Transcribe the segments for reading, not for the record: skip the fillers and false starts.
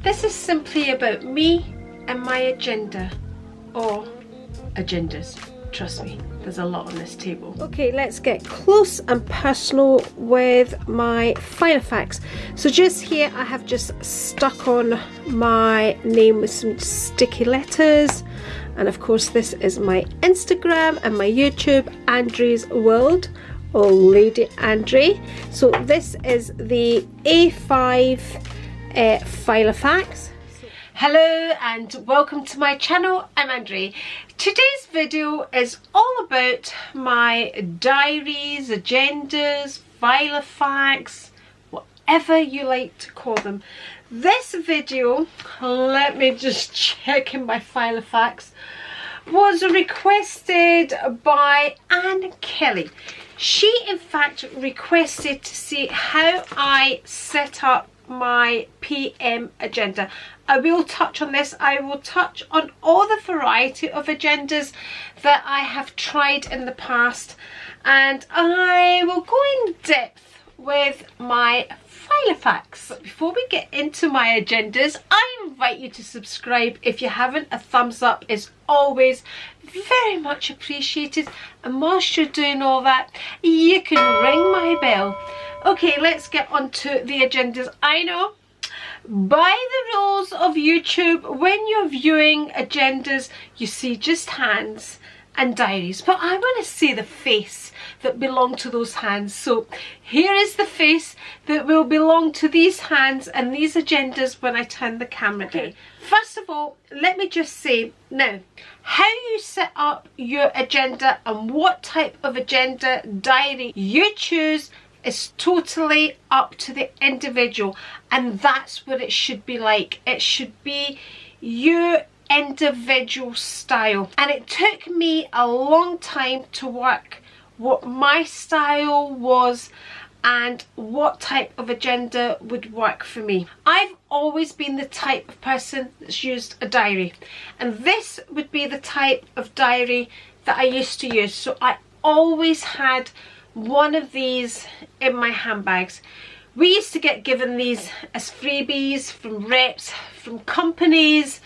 This is simply about me and my agenda, or agendas. Trust me, there's a lot on this table. Okay, let's get close and personal with my Filofax. So just here I have just stuck on my name with some sticky letters, and of course this is my Instagram and my YouTube, Andre's World, or Lady Andre. So this is the A5 Filofax. Hello and welcome to my channel. I'm Andre. Today's video is all about my diaries, agendas, Filofax, whatever you like to call them. This video, let me just check in my Filofax, was requested by Anne Kelly. She in fact requested to see how I set up my PM agenda. I will touch on this. I will touch on all the variety of agendas that I have tried in the past, and I will go in depth with my Filofax. But before we get into my agendas, I invite you to subscribe if you haven't. A thumbs up is always very much appreciated, and whilst you're doing all that, you can ring my bell. Okay, let's get on to the agendas. I know, by the rules of YouTube, when you're viewing agendas, you see just hands and diaries, but I want to see the face that belong to those hands. So here is the face that will belong to these hands and these agendas when I turn the camera down. First of all, let me just say now, how you set up your agenda and what type of agenda diary you choose is totally up to the individual, and that's what it should be like. It should be your individual style, and it took me a long time to work what my style was and what type of agenda would work for me. I've always been the type of person that's used a diary, and this would be the type of diary that I used to use. So I always had one of these in my handbags. We used to get given these as freebies from reps, from companies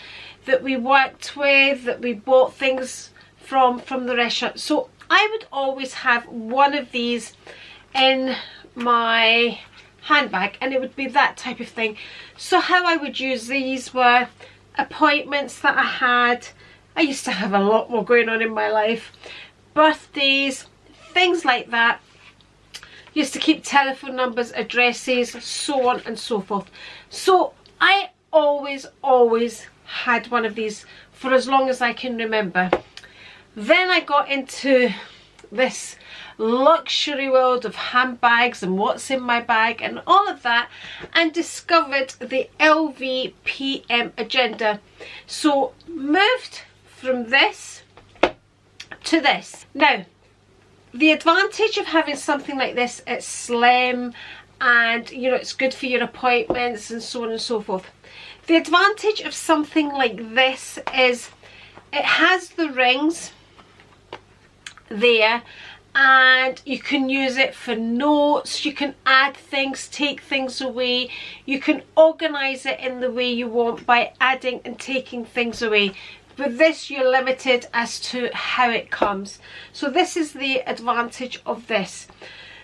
that we worked with, that we bought things from the restaurant. So I would always have one of these in my handbag, and it would be that type of thing. So how I would use these were appointments that I had. I used to have a lot more going on in my life. Birthdays, things like that. Used to keep telephone numbers, addresses, so on and so forth. So I always had one of these for as long as I can remember. Then I got into this luxury world of handbags and what's in my bag and all of that, and discovered the LV PM agenda. So moved from this to this. Now, the advantage of having something like this, it's slim and you know it's good for your appointments and so on and so forth. The advantage of something like this is it has the rings there, and you can use it for notes, you can add things, take things away, you can organize it in the way you want by adding and taking things away. With this, you're limited as to how it comes. So this is the advantage of this.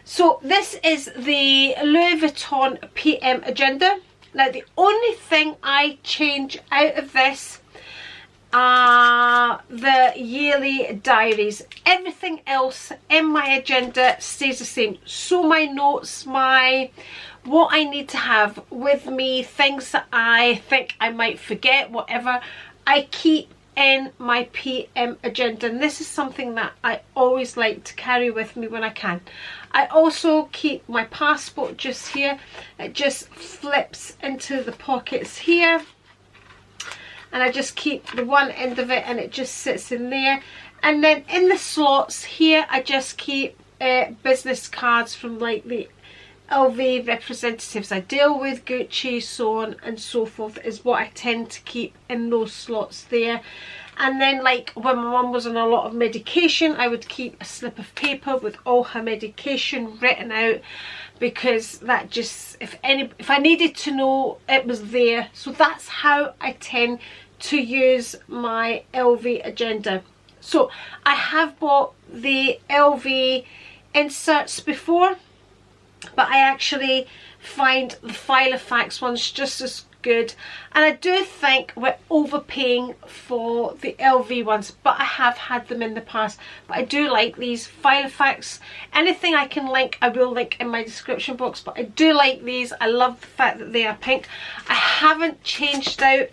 So this is the Louis Vuitton PM agenda. Now the only thing I change out of this are the yearly diaries. Everything else in my agenda stays the same. So my notes, what I need to have with me, things that I think I might forget, whatever, I keep in my PM agenda, and this is something that I always like to carry with me when I can. I also keep my passport just here. It just flips into the pockets here, and I just keep the one end of it and it just sits in there. And then in the slots here I just keep business cards from like the LV representatives I deal with, Gucci, so on and so forth, is what I tend to keep in those slots there. And then, like when my mum was on a lot of medication, I would keep a slip of paper with all her medication written out, because that just, if I needed to know, it was there. So that's how I tend to use my LV agenda. So I have bought the LV inserts before, but I actually find the Filofax ones just as good, and I do think we're overpaying for the LV ones, but I have had them in the past. But I do like these Filofax. Anything I can link, I will link in my description box, but I do like these. I love the fact that they are pink. I haven't changed out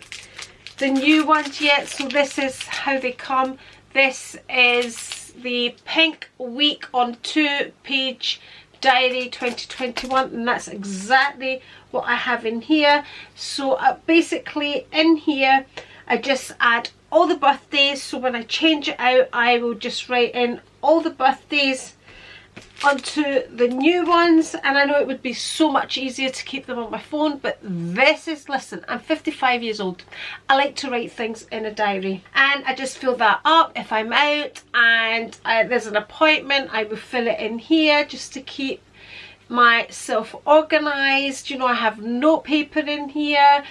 the new ones yet, so this is how they come. This is the Pink Week on 2-page diary 2021, and that's exactly what I have in here. So basically in here I just add all the birthdays, so when I change it out I will just write in all the birthdays onto the new ones. And I know it would be so much easier to keep them on my phone, but this is, listen, I'm 55 years old. I like to write things in a diary, and I just fill that up. If I'm out and there's an appointment, I will fill it in here just to keep myself organized. You know, I have note paper in here,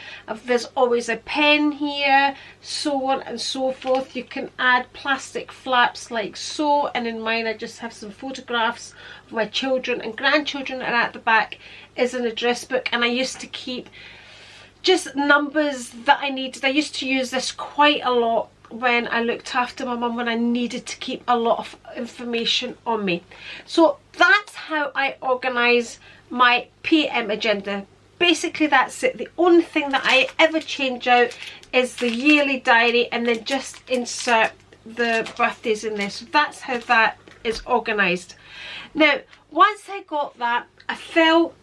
there's always a pen here, so on and so forth. You can add plastic flaps like so, and in mine I just have some photographs of my children and grandchildren, and at the back is an address book. And I used to keep just numbers that I needed. I used to use this quite a lot when I looked after my mum, when I needed to keep a lot of information on me. So that's how I organise my PM agenda. Basically that's it. The only thing that I ever change out is the yearly diary, and then just insert the birthdays in there. So that's how that is organised. Now once I got that, I felt,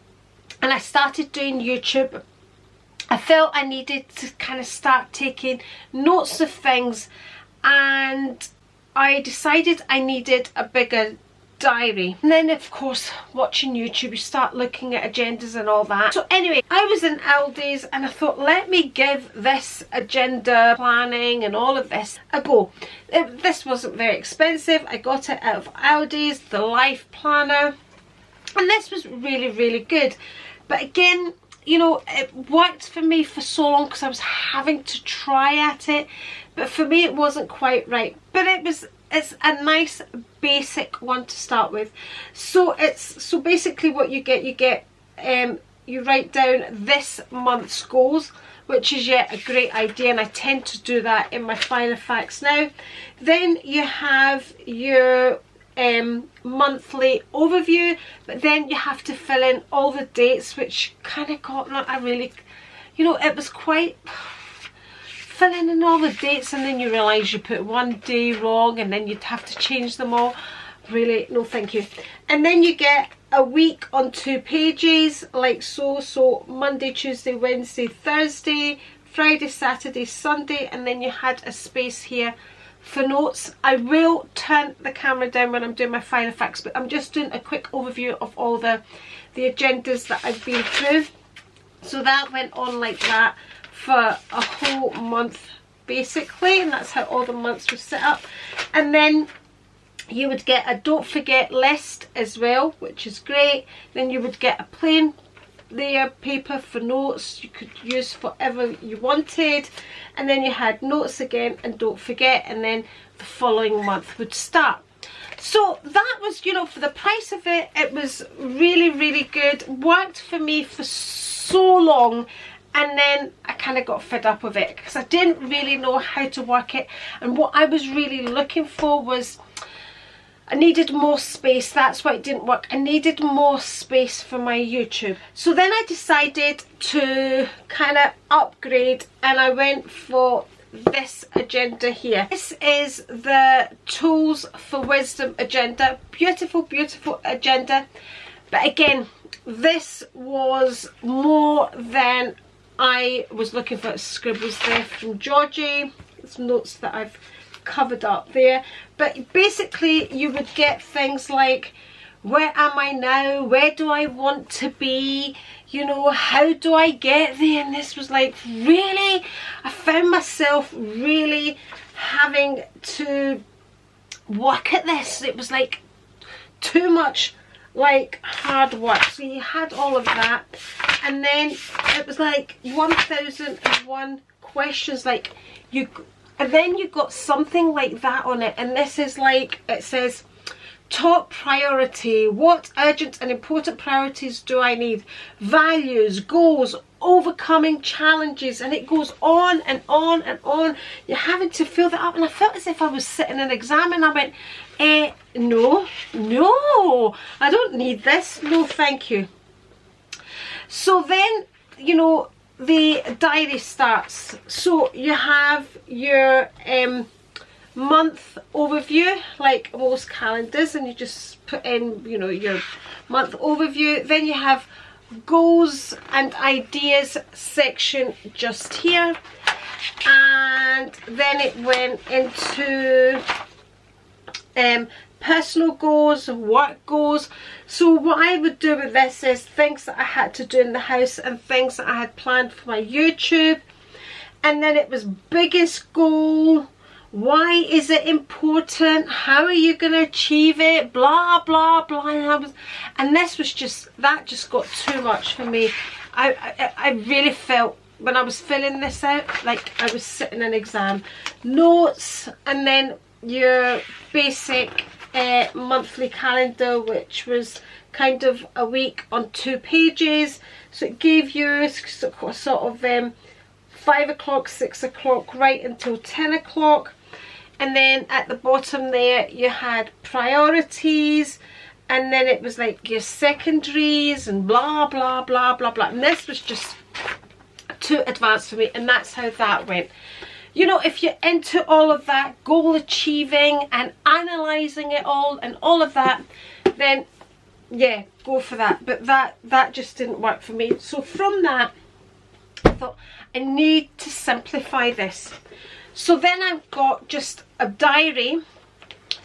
and I started doing YouTube, I felt I needed to kind of start taking notes of things, and I decided I needed a bigger diary. And then of course watching YouTube, you start looking at agendas and all that. So anyway, I was in Aldi's and I thought, let me give this agenda planning and all of this a go. This wasn't very expensive. I got it out of Aldi's, the Life Planner, and this was really, really good. But again, you know, it worked for me for so long because I was having to try at it, but for me it wasn't quite right. But it's a nice basic one to start with. So basically what you get, you write down this month's goals, which is yet a great idea, and I tend to do that in my Filofax now. Then you have your monthly overview, but then you have to fill in all the dates, which kind of got not a really, you know, it was quite filling in all the dates, and then you realise you put one day wrong and then you'd have to change them all. Really, no thank you. And then you get a week on 2 pages like so. So Monday, Tuesday, Wednesday, Thursday, Friday, Saturday, Sunday, and then you had a space here for notes. I will turn the camera down when I'm doing my Filofax, but I'm just doing a quick overview of all the agendas that I've been through. So that went on like that for a whole month basically, and that's how all the months were set up. And then you would get a don't forget list as well, which is great. Then you would get a plain there paper for notes you could use for whatever you wanted, and then you had notes again and don't forget, and then the following month would start. So that was, you know, for the price of it, it was really, really good. Worked for me for so long, and then I kind of got fed up with it because I didn't really know how to work it, and what I was really looking for was I needed more space. That's why it didn't work. I needed more space for my YouTube. So then I decided to kind of upgrade, and I went for this agenda here. This is the Tools for Wisdom agenda. Beautiful, beautiful agenda. But again, this was more than I was looking for. Scribbles there from Georgie. Some notes that I've covered up there. But basically you would get things like where am I now, where do I want to be, you know, how do I get there? And this was like, really, I found myself really having to work at this. It was like too much like hard work. So you had all of that, and then it was like 1001 questions, like you, and then you got something like that on it, and this is like, it says top priority, what urgent and important priorities do I need, values, goals, overcoming challenges, and it goes on and on and on. You're having to fill that up, and I felt as if I was sitting an exam, and I went, no, I don't need this, no thank you. So then, you know, the diary starts. So you have your month overview, like most calendars, and you just put in, you know, your month overview. Then you have goals and ideas section just here, and then it went into personal goals, work goals. So what I would do with this is things that I had to do in the house and things that I had planned for my YouTube. And then it was biggest goal, why is it important, how are you going to achieve it, blah blah blah. And this was just, that just got too much for me. I really felt when I was filling this out like I was sitting an exam. Notes, and then your basic monthly calendar, which was kind of a week on 2 pages. So it gave you sort of 5 o'clock, 6 o'clock, right until 10 o'clock. And then at the bottom there you had priorities, and then it was like your secondaries and blah blah blah blah blah. And this was just too advanced for me, and that's how that went. You know, if you're into all of that goal achieving and analysing it all and all of that, then yeah, go for that. But that just didn't work for me. So from that, I thought I need to simplify this. So then I've got just a diary,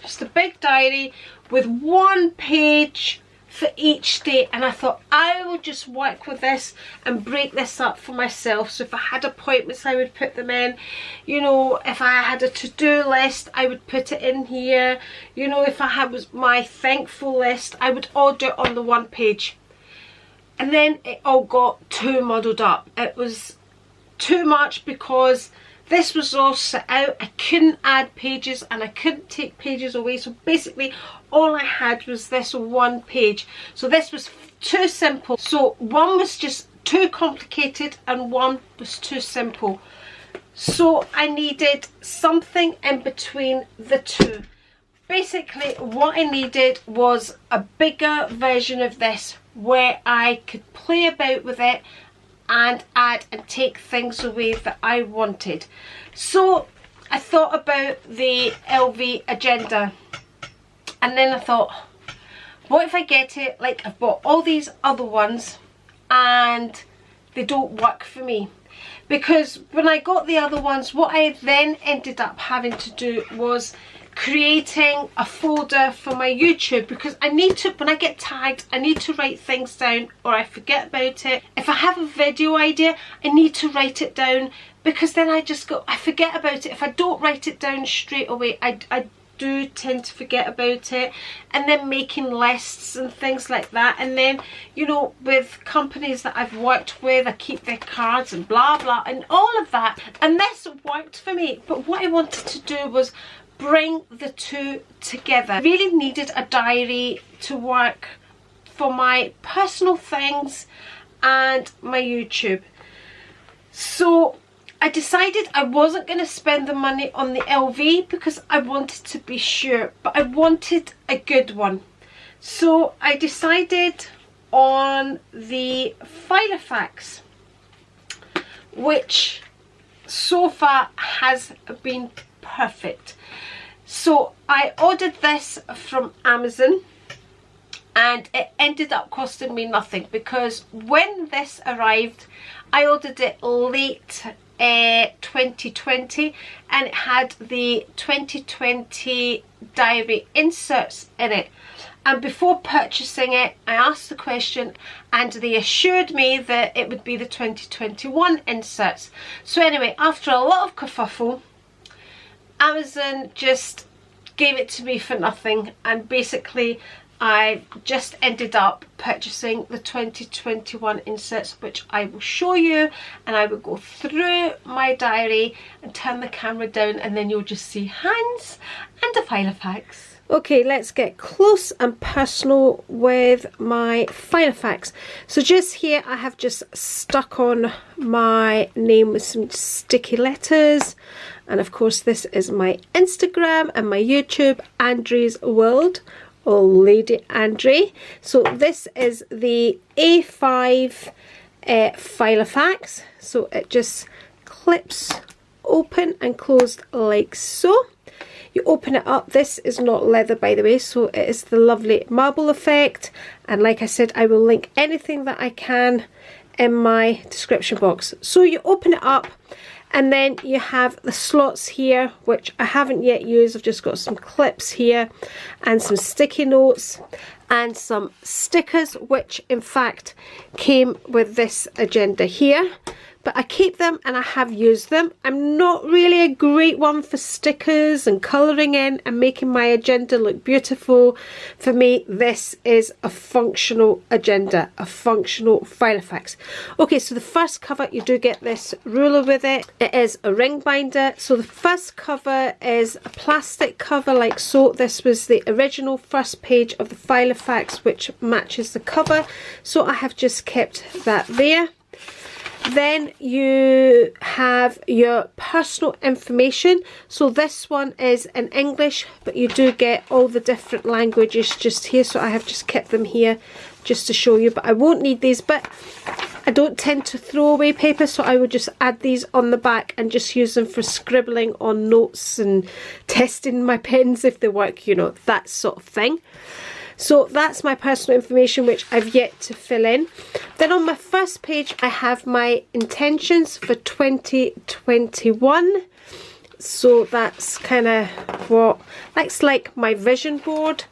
just a big diary with 1 page for each day, and I thought I will just work with this and break this up for myself. So if I had appointments, I would put them in, you know, if I had a to-do list, I would put it in here, you know, if I had my thankful list, I would all do it on the 1 page. And then it all got too muddled up. It was too much because this was all set out. I couldn't add pages and I couldn't take pages away. So basically all I had was this 1 page. So this was too simple. So one was just too complicated and one was too simple. So I needed something in between the two. Basically what I needed was a bigger version of this where I could play about with it and add and take things away that I wanted. So I thought about the LV agenda, and then I thought, what if I get it like I've bought all these other ones and they don't work for me? Because when I got the other ones, what I then ended up having to do was creating a folder for my YouTube, because I need to, when I get tagged, I need to write things down or I forget about it. If I have a video idea, I need to write it down, because then I forget about it. If I don't write it down straight away, I do tend to forget about it. And then making lists and things like that, and then, you know, with companies that I've worked with, I keep their cards and blah blah and all of that, and this worked for me. But what I wanted to do was bring the two together. I really needed a diary to work for my personal things and my YouTube. So I decided I wasn't going to spend the money on the LV because I wanted to be sure, but I wanted a good one. So I decided on the Filofax, which so far has been perfect. So I ordered this from Amazon and it ended up costing me nothing, because when this arrived, I ordered it late 2020, and it had the 2020 diary inserts in it. And before purchasing it, I asked the question and they assured me that it would be the 2021 inserts. So anyway, after a lot of kerfuffle, Amazon just gave it to me for nothing, and basically I just ended up purchasing the 2021 inserts, which I will show you, and I will go through my diary and turn the camera down, and then you'll just see hands and a Filofax. Okay, let's get close and personal with my Filofax. So just here I have just stuck on my name with some sticky letters, and of course this is my Instagram and my YouTube, Andre's World, or Lady Andre. So this is the A5 Filofax, so it just clips open and closed like so. You open it up. This is not leather, by the way, so it is the lovely marble effect, and like I said, I will link anything that I can in my description box. So you open it up, and then you have the slots here, which I haven't yet used. I've just got some clips here and some sticky notes and some stickers, which in fact came with this agenda here. But I keep them and I have used them. I'm not really a great one for stickers and colouring in and making my agenda look beautiful. For me, this is a functional agenda, a functional Filofax. Okay, so the first cover, you do get this ruler with it. It is a ring binder. So the first cover is a plastic cover like so. This was the original first page of the Filofax, which matches the cover. So I have just kept that there. Then you have your personal information. So this one is in English, but you do get all the different languages just here. So I have just kept them here just to show you, but I won't need these. But I don't tend to throw away paper, so I would just add these on the back and just use them for scribbling on notes and testing my pens if they work, you know, that sort of thing. So that's my personal information, which I've yet to fill in. Then on my first page, I have my intentions for 2021. So that's kind of what, that's like my vision board.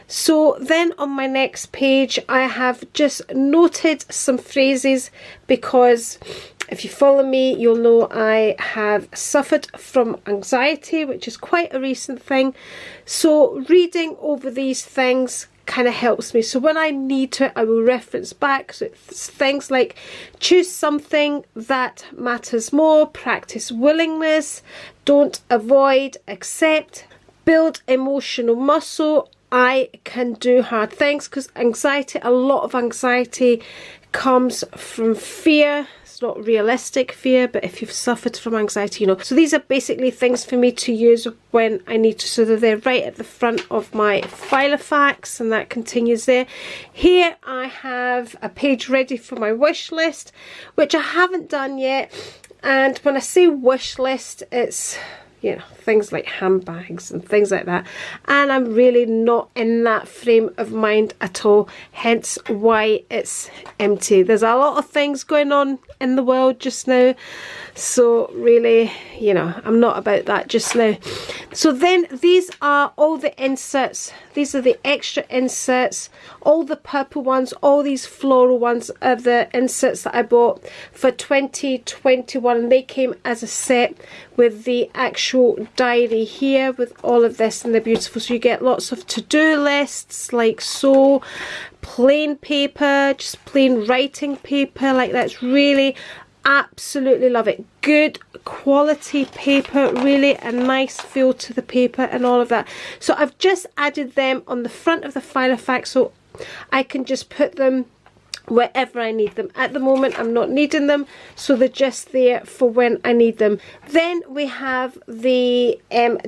So then on my next page, I have just noted some phrases, because if you follow me, you'll know I have suffered from anxiety, which is quite a recent thing. So reading over these things kind of helps me. So when I need to, I will reference back. So it's things like choose something that matters more, practice willingness, don't avoid, accept, build emotional muscle, I can do hard things. Because anxiety, a lot of anxiety comes from fear. It's not realistic fear, but if you've suffered from anxiety, you know. So these are basically things for me to use when I need to. So they're right at the front of my Filofax, and that continues there. Here I have a page ready for my wish list, which I haven't done yet. And when I say wish list, it's, you know, things like handbags and things like that, and I'm really not in that frame of mind at all, hence why it's empty. There's a lot of things going on in the world just now, so really, you know, I'm not about that just now. So then these are all the inserts. These are the extra inserts, all the purple ones, all these floral ones are the inserts that I bought for 2021, and they came as a set with the actual diary here with all of this, and they're beautiful. So you get lots of to-do lists like so, plain paper, just plain writing paper like that. It's really, absolutely love it. Good quality paper, really a nice feel to the paper and all of that. So I've just added them on the front of the Filofax, so I can just put them wherever I need them. At the moment I'm not needing them, so they're just there for when I need them. Then we have the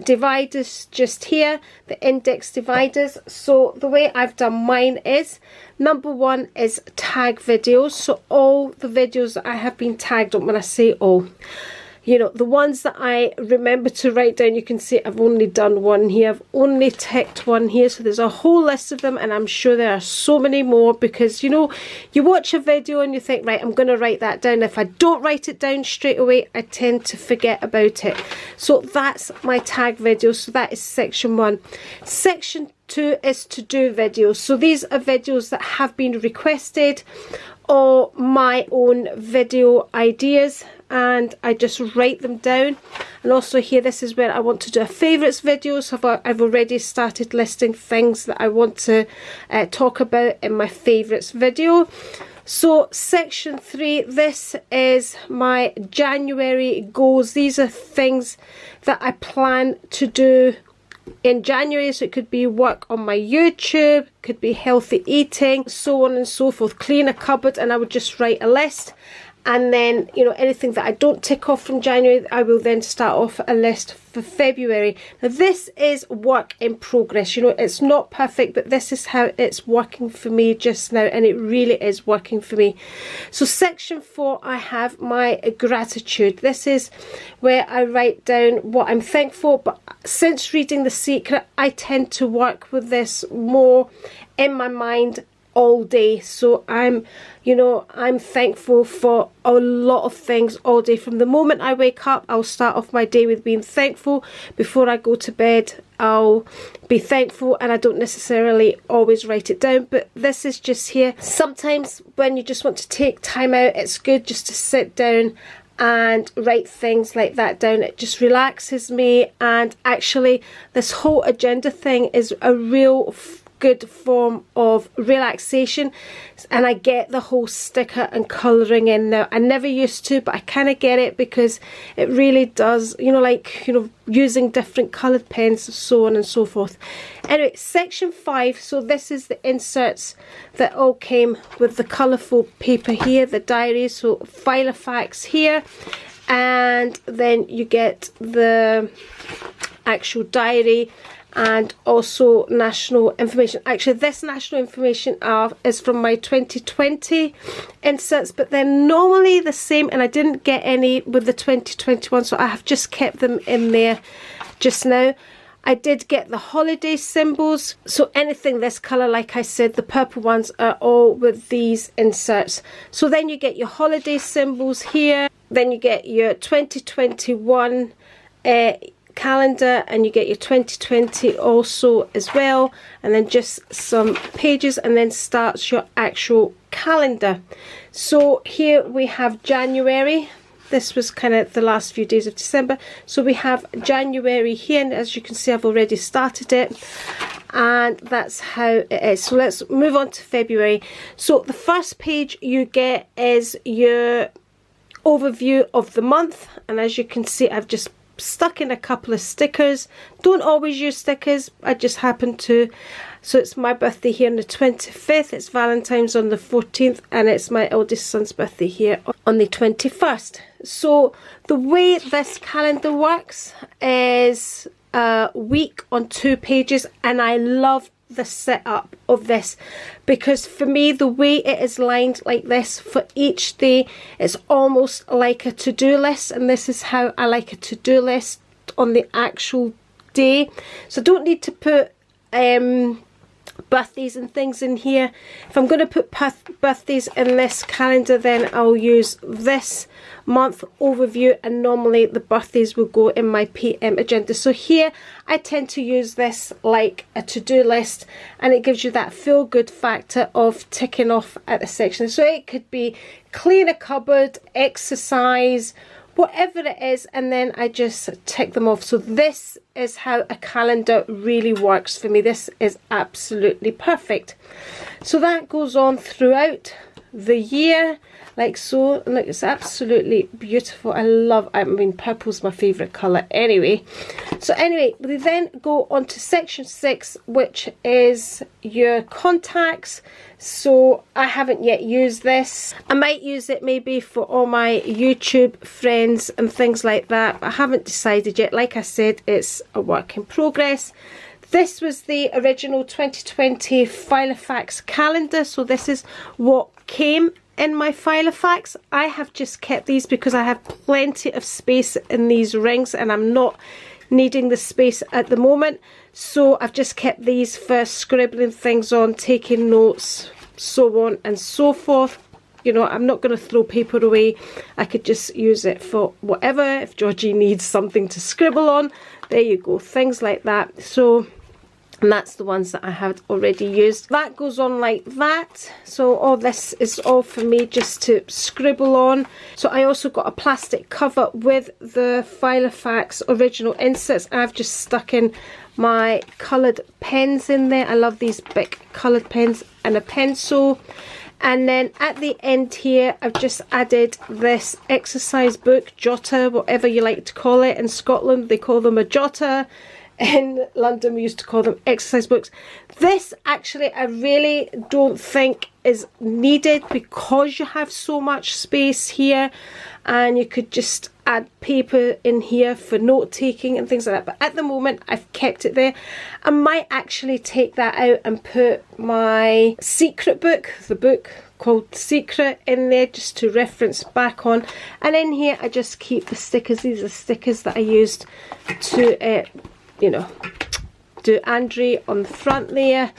dividers just here, the index dividers. So the way I've done mine is, number one is tag videos. So all the videos that I have been tagged on, when I say all, you know, the ones that I remember to write down, you can see I've only done one here. I've only ticked one here. So there's a whole list of them, and I'm sure there are so many more, because, you know, you watch a video and you think, right, I'm going to write that down. If I don't write it down straight away, I tend to forget about it. So that's my tag video. So that is section 1. Section 2 is to do videos. So these are videos that have been requested, or my own video ideas, and I just write them down. And also here, this is where I want to do a favourites video. So I've already started listing things that I want to talk about in my favourites video. So section 3, this is my January goals. These are things that I plan to do in January. So it could be work on my YouTube, could be healthy eating, so on and so forth. Clean a cupboard, and I would just write a list. And then, you know, anything that I don't tick off from January, I will then start off a list for February. Now this is work in progress. You know, it's not perfect, but this is how it's working for me just now, and it really is working for me. So section 4, I have my gratitude. This is where I write down what I'm thankful, but since reading The Secret, I tend to work with this more in my mind all day. So I'm thankful for a lot of things all day. From the moment I wake up, I'll start off my day with being thankful. Before I go to bed, I'll be thankful, and I don't necessarily always write it down, but this is just here. Sometimes when you just want to take time out, it's good just to sit down and write things like that down. It just relaxes me, and actually this whole agenda thing is a real good form of relaxation, and I get the whole sticker and colouring in now. I never used to, but I kind of get it, because it really does, you know, like, you know, using different coloured pens, so on and so forth. Anyway, section 5, so this is the inserts that all came with the colourful paper here, the diary. So Filofax here, and then you get the actual diary, and also national information. Actually, this national information is from my 2020 inserts, but they're normally the same, and I didn't get any with the 2021, so I have just kept them in there just now. I did get the holiday symbols, so anything this colour, like I said, the purple ones are all with these inserts. So then you get your holiday symbols here, then you get your 2021 calendar, and you get your 2020 also as well, and then just some pages, and then starts your actual calendar. So here we have January. This was kind of the last few days of December, so we have January here, and as you can see, I've already started it, and that's how it is. So let's move on to February. So the first page you get is your overview of the month, and as you can see, I've just stuck in a couple of stickers. Don't always use stickers, I just happen to. So it's my birthday here on the 25th, it's Valentine's on the 14th, and it's my eldest son's birthday here on the 21st. So the way this calendar works is a week on 2 pages, and I love the setup of this, because for me, the way it is lined like this for each day, it's almost like a to-do list, and this is how I like a to-do list on the actual day. So I don't need to put birthdays and things in here. If I'm going to put birthdays in this calendar, then I'll use this month overview, and normally the birthdays will go in my PM agenda. So here I tend to use this like a to-do list, and it gives you that feel good factor of ticking off at the section. So it could be clean a cupboard, exercise, whatever it is, and then I just tick them off. So this is how a calendar really works for me. This is absolutely perfect. So that goes on throughout the year like so, and look, it's absolutely beautiful. I mean, purple's my favourite colour anyway. So anyway, we then go on to section 6, which is your contacts. So I haven't yet used this. I might use it maybe for all my YouTube friends and things like that, but I haven't decided yet. Like I said, it's a work in progress. This was the original 2020 Filofax calendar, so this is what came in my Filofax. I have just kept these because I have plenty of space in these rings and I'm not needing the space at the moment. So I've just kept these for scribbling things on, taking notes, so on and so forth. You know, I'm not going to throw paper away. I could just use it for whatever. If Georgie needs something to scribble on, there you go, things like that. So, and that's the ones that I had already used. That goes on like that. So all this is all for me just to scribble on. So I also got a plastic cover with the Filofax original inserts. I've just stuck in my coloured pens in there. I love these big coloured pens and a pencil. And then at the end here, I've just added this exercise book, jotter, whatever you like to call it. In Scotland, they call them a jotter. In London, we used to call them exercise books. This actually, I really don't think is needed because you have so much space here. And you could just add paper in here for note taking and things like that. But at the moment, I've kept it there. I might actually take that out and put my secret book, the book called Secret, in there just to reference back on. And in here, I just keep the stickers. These are stickers that I used to, you know, do Andre on the front there.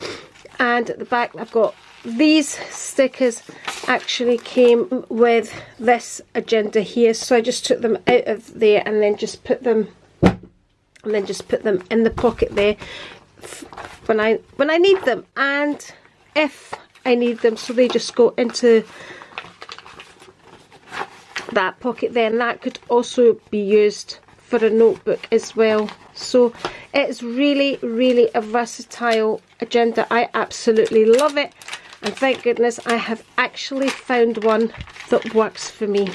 And at the back, I've got these stickers actually came with this agenda here, so I just took them out of there and then just put them in the pocket there when I need them, and if I need them, so they just go into that pocket there, and that could also be used for a notebook as well. So it's really, really a versatile agenda. I absolutely love it. And thank goodness I have actually found one that works for me.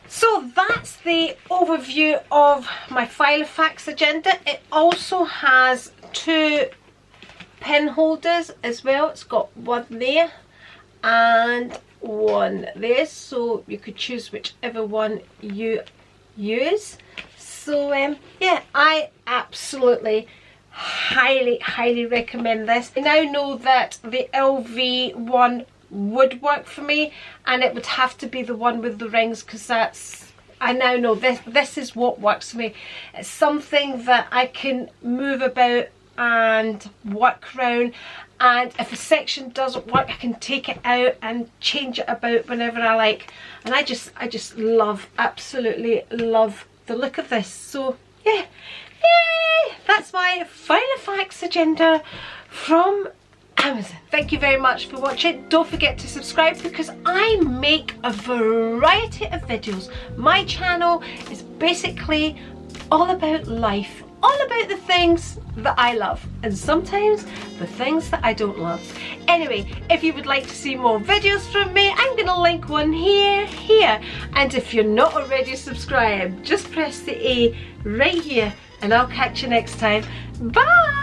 So that's the overview of my Filofax agenda. It also has 2 pen holders as well. It's got one there and one there, so you could choose whichever one you use. So yeah, I absolutely highly recommend this. I now know that the LV one would work for me, and it would have to be the one with the rings, because that's, I now know this is what works for me. It's something that I can move about and work around, and if a section doesn't work, I can take it out and change it about whenever I like. And I just absolutely love the look of this. So yeah, yay! That's my Filofax agenda from Amazon. Thank you very much for watching. Don't forget to subscribe because I make a variety of videos. My channel is basically all about life, all about the things that I love, and sometimes the things that I don't love. Anyway, if you would like to see more videos from me, I'm going to link one here, and if you're not already subscribed, just press the A right here, and I'll catch you next time. Bye!